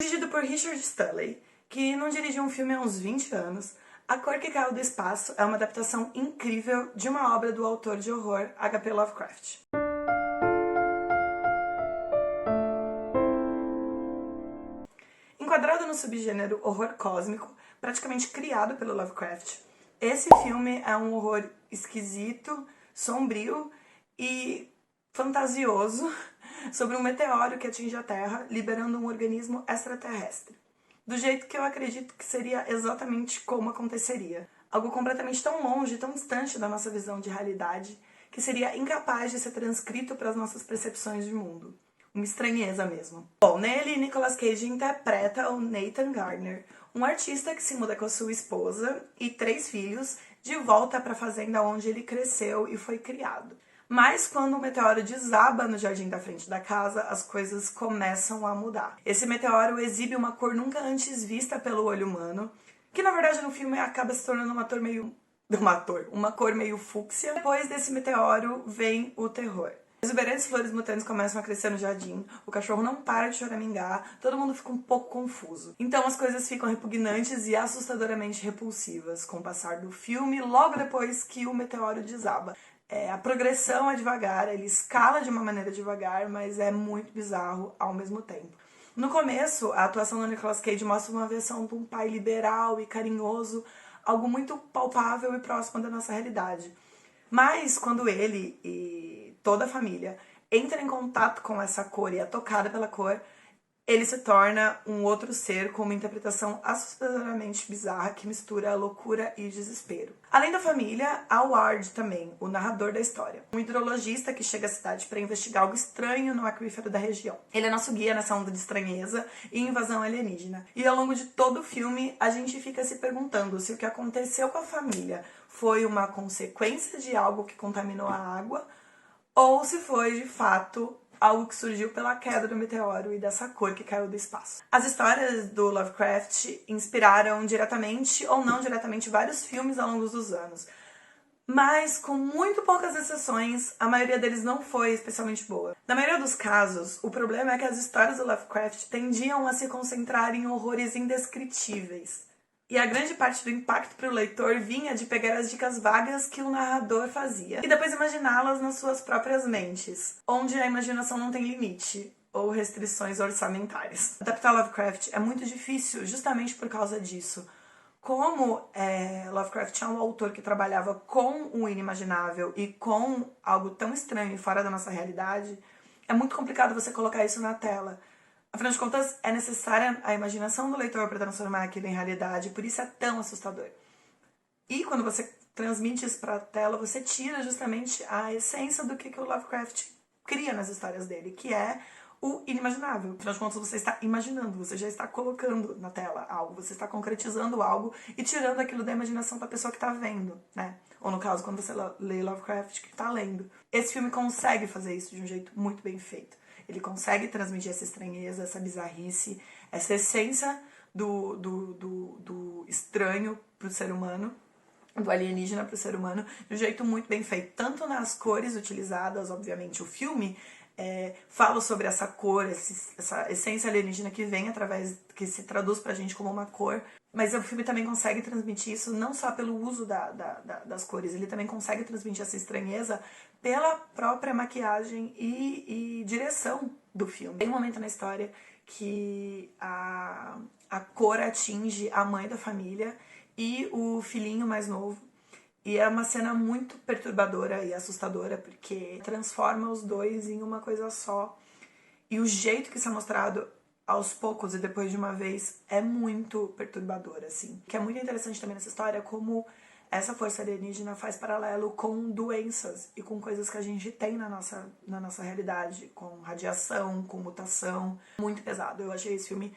Dirigido por Richard Stanley, que não dirigiu um filme há uns 20 anos, A Cor que Caiu do Espaço é uma adaptação incrível de uma obra do autor de horror H.P. Lovecraft. Enquadrado no subgênero horror cósmico, praticamente criado pelo Lovecraft, esse filme é um horror esquisito, sombrio e fantasioso sobre um meteoro que atinge a Terra, liberando um organismo extraterrestre. Do jeito que eu acredito que seria exatamente como aconteceria. Algo completamente tão longe, tão distante da nossa visão de realidade, que seria incapaz de ser transcrito para as nossas percepções de mundo. Uma estranheza mesmo. Bom, nele, Nicolas Cage interpreta o Nathan Gardner, um artista que se muda com a sua esposa e 3 filhos de volta para a fazenda onde ele cresceu e foi criado. Mas quando o meteoro desaba no jardim da frente da casa, as coisas começam a mudar. Esse meteoro exibe uma cor nunca antes vista pelo olho humano, que na verdade no filme acaba se tornando uma cor meio fúcsia. Depois desse meteoro vem o terror. Exuberantes flores mutantes começam a crescer no jardim, o cachorro não para de choramingar, todo mundo fica um pouco confuso. Então as coisas ficam repugnantes e assustadoramente repulsivas com o passar do filme, logo depois que o meteoro desaba. A progressão é devagar, ele escala de uma maneira devagar, mas é muito bizarro ao mesmo tempo. No começo, a atuação do Nicolas Cage mostra uma versão de um pai liberal e carinhoso, algo muito palpável e próximo da nossa realidade. Mas quando ele e toda a família entra em contato com essa cor e é tocada pela cor, ele se torna um outro ser com uma interpretação assustadoramente bizarra que mistura loucura e desespero. Além da família, há o Ward também, o narrador da história. Um hidrologista que chega à cidade para investigar algo estranho no aquífero da região. Ele é nosso guia nessa onda de estranheza e invasão alienígena. E ao longo de todo o filme, a gente fica se perguntando se o que aconteceu com a família foi uma consequência de algo que contaminou a água ou se foi, de fato, algo que surgiu pela queda do meteoro e dessa cor que caiu do espaço. As histórias do Lovecraft inspiraram diretamente ou não diretamente vários filmes ao longo dos anos. Mas, com muito poucas exceções, a maioria deles não foi especialmente boa. Na maioria dos casos, o problema é que as histórias do Lovecraft tendiam a se concentrar em horrores indescritíveis. E a grande parte do impacto para o leitor vinha de pegar as dicas vagas que o narrador fazia e depois imaginá-las nas suas próprias mentes, onde a imaginação não tem limite ou restrições orçamentárias. Adaptar Lovecraft é muito difícil justamente por causa disso. Como Lovecraft é um autor que trabalhava com o inimaginável e com algo tão estranho e fora da nossa realidade, é muito complicado você colocar isso na tela. Afinal de contas, é necessária a imaginação do leitor para transformar aquilo em realidade, por isso é tão assustador. E quando você transmite isso para a tela, você tira justamente a essência do que o Lovecraft cria nas histórias dele, que é o inimaginável. Afinal de contas, você está imaginando, você já está colocando na tela algo, você está concretizando algo e tirando aquilo da imaginação da pessoa que está vendo, né? Ou no caso, quando você lê Lovecraft, que está lendo. Esse filme consegue fazer isso de um jeito muito bem feito. Ele consegue transmitir essa estranheza, essa bizarrice, essa essência do estranho pro ser humano, do alienígena pro ser humano, de um jeito muito bem feito. Tanto nas cores utilizadas, obviamente, o filme fala sobre essa cor, essa essência alienígena que vem através, que se traduz pra gente como uma cor, mas o filme também consegue transmitir isso não só pelo uso das cores, ele também consegue transmitir essa estranheza pela própria maquiagem e direção do filme. Tem um momento na história que a cor atinge a mãe da família e o filhinho mais novo. E é uma cena muito perturbadora e assustadora, porque transforma os dois em uma coisa só. E o jeito que isso é mostrado aos poucos e depois de uma vez é muito perturbador, assim. O que é muito interessante também nessa história é como essa força alienígena faz paralelo com doenças e com coisas que a gente tem na nossa realidade, com radiação, com mutação. Muito pesado. Eu achei esse filme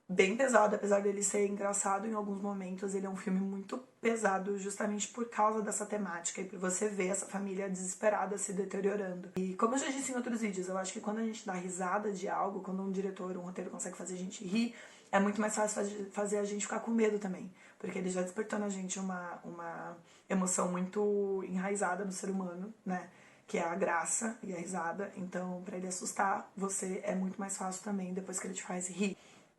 bem pesado, apesar dele ser engraçado em alguns momentos, ele é um filme muito pesado justamente por causa dessa temática e por você ver essa família desesperada se deteriorando. E como eu já disse em outros vídeos, eu acho que quando a gente dá risada de algo, quando um diretor, um roteiro consegue fazer a gente rir, é muito mais fácil fazer a gente ficar com medo também, porque ele já despertou na gente uma emoção muito enraizada no ser humano, né? Que é a graça e a risada, então pra ele assustar você é muito mais fácil também depois que ele te faz rir.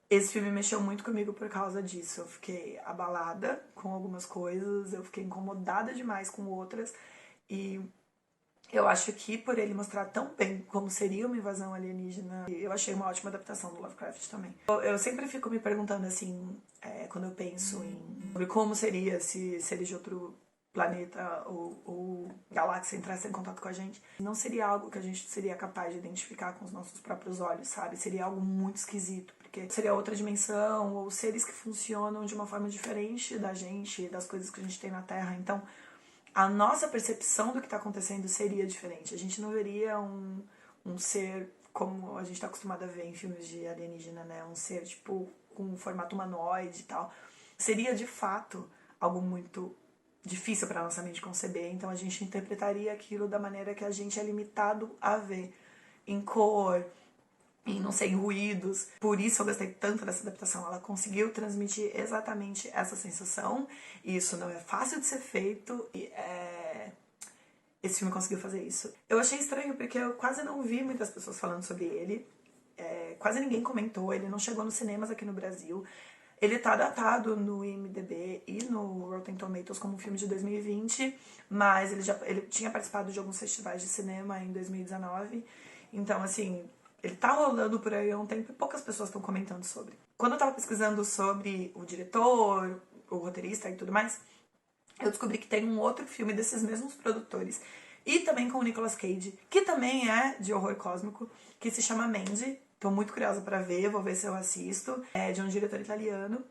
Esse filme mexeu muito comigo por causa disso. Eu fiquei abalada com algumas coisas, eu fiquei incomodada demais com outras. E eu acho que por ele mostrar tão bem como seria uma invasão alienígena, eu achei uma ótima adaptação do Lovecraft também. Eu sempre fico me perguntando assim, quando eu penso sobre como seria se seres de outro planeta ou galáxia entrassem em contato com a gente. Não seria algo que a gente seria capaz de identificar com os nossos próprios olhos, sabe? Seria algo muito esquisito, porque seria outra dimensão, ou seres que funcionam de uma forma diferente da gente, das coisas que a gente tem na Terra. Então, a nossa percepção do que está acontecendo seria diferente. A gente não veria um ser como a gente está acostumado a ver em filmes de alienígena, né? Um ser, tipo, com um formato humanoide e tal. Seria, de fato, algo muito difícil para nossa mente conceber. Então, a gente interpretaria aquilo da maneira que a gente é limitado a ver. Em cor, em, não sei, em ruídos. Por isso eu gostei tanto dessa adaptação. Ela conseguiu transmitir exatamente essa sensação. E isso não é fácil de ser feito. E esse filme conseguiu fazer isso. Eu achei estranho porque eu quase não vi muitas pessoas falando sobre ele. Quase ninguém comentou. Ele não chegou nos cinemas aqui no Brasil. Ele tá datado no IMDb e no Rotten Tomatoes como um filme de 2020, mas ele tinha participado de alguns festivais de cinema em 2019. Então, assim, ele tá rolando por aí há um tempo e poucas pessoas estão comentando sobre. Quando eu tava pesquisando sobre o diretor, o roteirista e tudo mais, eu descobri que tem um outro filme desses mesmos produtores, e também com o Nicolas Cage, que também é de horror cósmico, que se chama Mandy. Tô muito curiosa pra ver, vou ver se eu assisto. É de um diretor italiano.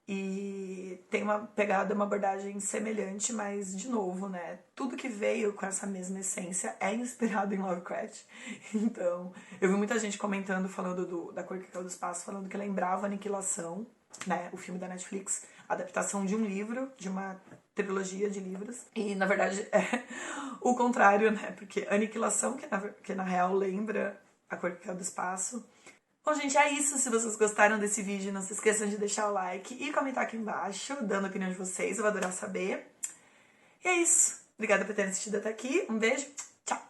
E tem uma pegada, uma abordagem semelhante, mas, de novo, né? Tudo que veio com essa mesma essência é inspirado em Lovecraft. Então, eu vi muita gente comentando, falando da Cor que Caiu do Espaço, falando que lembrava Aniquilação, né? O filme da Netflix, adaptação de um livro, de uma trilogia de livros. E, na verdade, é o contrário, né? Porque Aniquilação, que na real lembra A Cor que Caiu do Espaço. Bom, gente, é isso. Se vocês gostaram desse vídeo, não se esqueçam de deixar o like e comentar aqui embaixo, dando a opinião de vocês. Eu vou adorar saber. E é isso. Obrigada por terem assistido até aqui. Um beijo.